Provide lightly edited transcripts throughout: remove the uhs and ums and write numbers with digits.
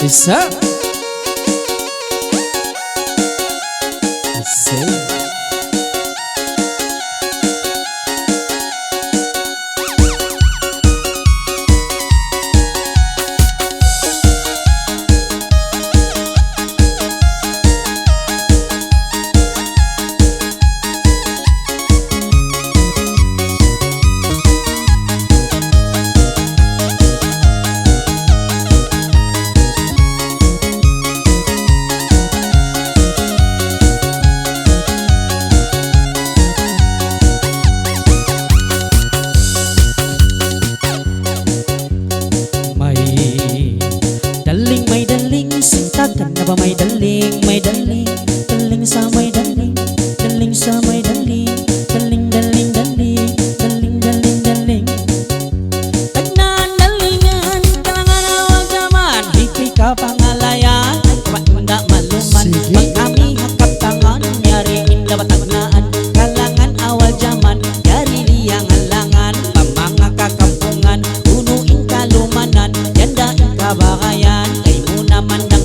Isa. Isa. Sintakan na ba may daling, daling sa may daling, daling sa may daling, daling, daling, daling, daling, daling, daling. Tagnan dalingan, kalangan awag naman, hikay ka pangalayan, ay kumanda maluman, pag kami hakap tangan, yari inda batagnaan, kalangan awal jaman, yari liyang halangan, pamanga kakampungan, punuin kalumanan, yandain kabakayan, kay muna mandang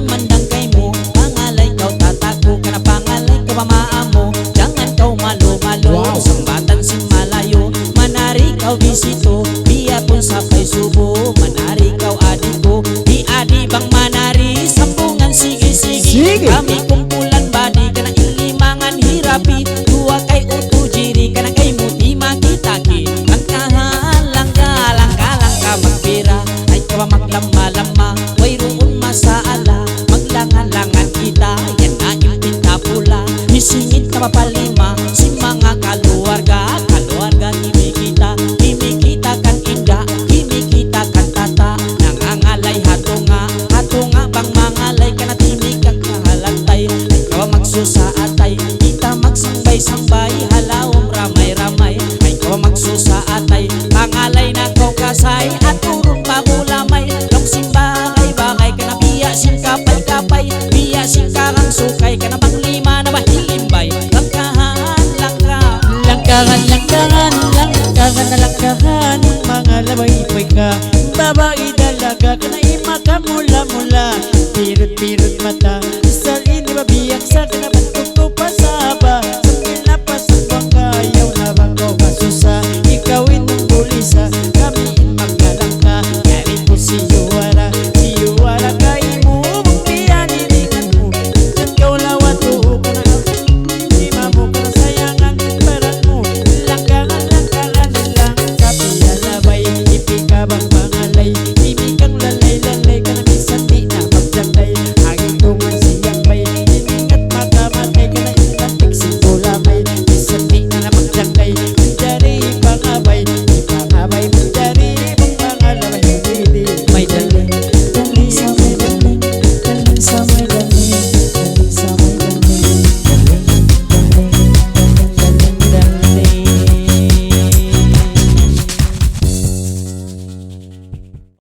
mandang kay mo, pangalay kau tatako ka na pangalay ka pamaamo, jangan kau malo-malo, sambatan si malayo, manari kau bisito, biya pun sapay subo, manari kau adiko, di adi bang manari, sambungan sige-sige, kami kumpulan badi, ka na ilimangan hirapi, dua kay utu jiri, ka na kay muti makitaki, langkahan, langka magpira, ay kawa maglama-lama, way roon masaala, maglangan-langan kita, yan na impinta pula, isingit ka mapalima, si mga kaluwarga, kimikita kan inda, kimikita kan tata, nangangalay hatunga bang mangalay ka na timig kang kahalantay, ay kawa magsusaatay, kita magsambay-sambay, halawom ramay-ramay, ay kawa magsusaatay, pangalay na kau kasay, at urong pamulamay, long simbagay bagay ka na biya sin kapay-kapay, biya sin karang sukay ka na panglima na bahilimbay, langkahan na langkahan, mga labay-bay ka, babae dalaga ka na ima ka mula-mula, pirot-pirot mata, salin di ba biyak sa ka na ba't